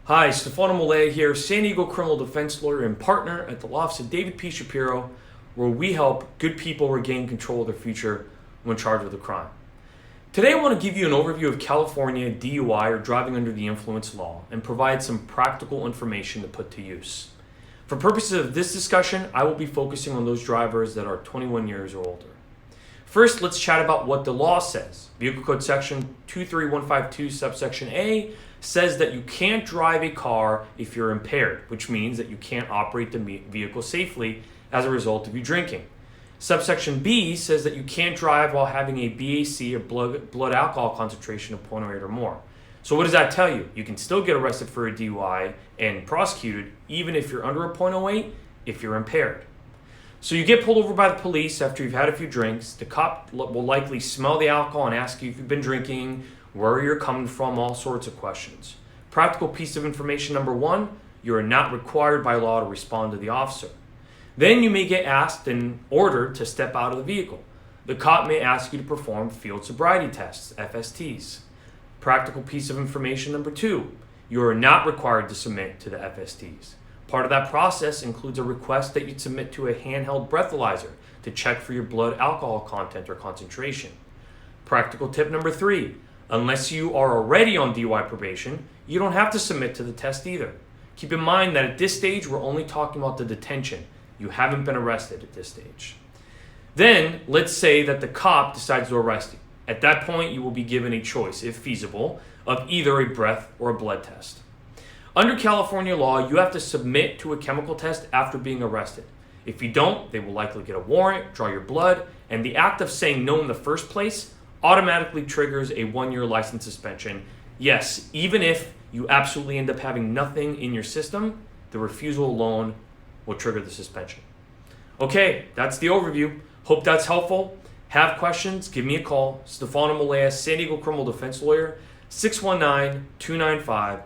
Hi, Stefano Molea here, San Diego criminal defense lawyer and partner at the law office of David P. Shapiro, where we help good people regain control of their future when charged with a crime. Today I want to give you an overview of California DUI, or driving under the influence law, and provide some practical information to put to use. For purposes of this discussion, I will be focusing on those drivers that are 21 years or older. First, let's chat about what the law says. Vehicle Code Section 23152 subsection A says that you can't drive a car if you're impaired, which means that you can't operate the vehicle safely as a result of you drinking. Subsection B says that you can't drive while having a BAC, or blood alcohol concentration of 0.08 or more. So what does that tell you? You can still get arrested for a DUI and prosecuted even if you're under a 0.08 if you're impaired. So you get pulled over by the police after you've had a few drinks. The cop will likely smell the alcohol and ask you if you've been drinking, where you're coming from, all sorts of questions. Practical piece of information number one, you are not required by law to respond to the officer. Then you may get asked and ordered to step out of the vehicle. The cop may ask you to perform field sobriety tests, FSTs. Practical piece of information number two, you are not required to submit to the FSTs. Part of that process includes a request that you submit to a handheld breathalyzer to check for your blood alcohol content or concentration. Practical tip number three, unless you are already on DUI probation, you don't have to submit to the test either. Keep in mind that at this stage, we're only talking about the detention. You haven't been arrested at this stage. Then, let's say that the cop decides to arrest you. At that point, you will be given a choice, if feasible, of either a breath or a blood test. Under California law, you have to submit to a chemical test after being arrested. If you don't, they will likely get a warrant, draw your blood, and the act of saying no in the first place automatically triggers a 1-year license suspension. Yes, even if you absolutely end up having nothing in your system, the refusal alone will trigger the suspension. Okay, that's the overview. Hope that's helpful. Have questions? Give me a call. Stefano Molea, San Diego criminal defense lawyer, 619-295-3555.